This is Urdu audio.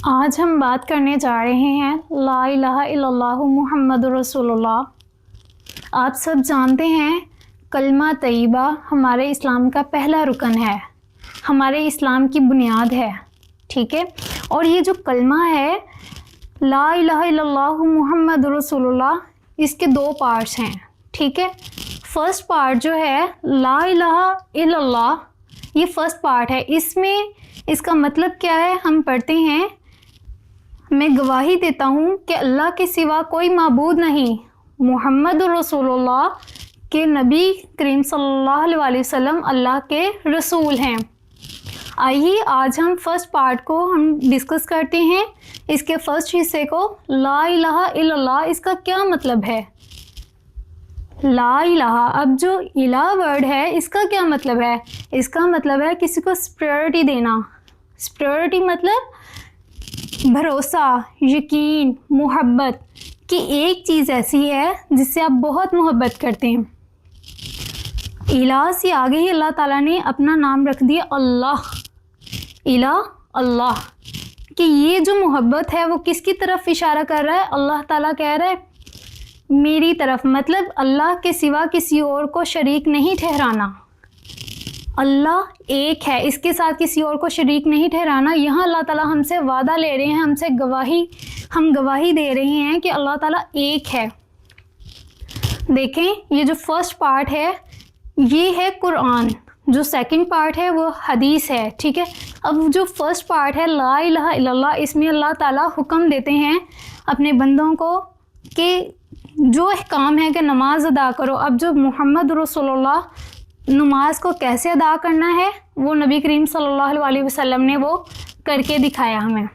آج ہم بات کرنے جا رہے ہیں لا الہ الا اللہ محمد رسول اللہ۔ آپ سب جانتے ہیں کلمہ طیبہ ہمارے اسلام کا پہلا رکن ہے، ہمارے اسلام کی بنیاد ہے، ٹھیک ہے۔ اور یہ جو کلمہ ہے لا الہ الا اللہ محمد رسول اللہ، اس کے دو پارٹس ہیں، ٹھیک ہے۔ فرسٹ پارٹ جو ہے لا الہ الا اللہ، یہ فرسٹ پارٹ ہے۔ اس میں اس کا مطلب کیا ہے ہم پڑھتے ہیں، میں گواہی دیتا ہوں کہ اللہ کے سوا کوئی معبود نہیں، محمد رسول اللہ کے نبی کریم صلی اللہ علیہ وسلم اللہ کے رسول ہیں۔ آئیے آج ہم فرسٹ پارٹ کو ہم ڈسکس کرتے ہیں، اس کے فرسٹ حصے کو، لا الہ الا اللہ، اس کا کیا مطلب ہے۔ لا الہ، اب جو الہ ورڈ ہے اس کا کیا مطلب ہے؟ اس کا مطلب ہے کسی کو سپیورٹی دینا۔ سپیورٹی مطلب بھروسہ، یقین، محبت کہ ایک چیز ایسی ہے جس سے آپ بہت محبت کرتے ہیں۔ الہ سے آگے ہی اللہ تعالیٰ نے اپنا نام رکھ دیا اللہ، الہ اللہ، کہ یہ جو محبت ہے وہ کس کی طرف اشارہ کر رہا ہے؟ اللہ تعالیٰ کہہ رہا ہے میری طرف، مطلب اللہ کے سوا کسی اور کو شریک نہیں ٹھہرانا۔ اللہ ایک ہے، اس کے ساتھ کسی اور کو شریک نہیں ٹھہرانا۔ یہاں اللہ تعالیٰ ہم سے وعدہ لے رہے ہیں، ہم گواہی دے رہے ہیں کہ اللہ تعالیٰ ایک ہے۔ دیکھیں یہ جو فرسٹ پارٹ ہے یہ ہے قرآن، جو سیکنڈ پارٹ ہے وہ حدیث ہے، ٹھیک ہے۔ اب جو فرسٹ پارٹ ہے لا الہ الا اللہ، اس میں اللہ تعالیٰ حکم دیتے ہیں اپنے بندوں کو کہ جو احکام ہے کہ نماز ادا کرو۔ اب جو محمد رسول اللہ نماز کو کیسے ادا کرنا ہے وہ نبی کریم صلی اللہ علیہ وسلم نے وہ کر کے دکھایا ہمیں۔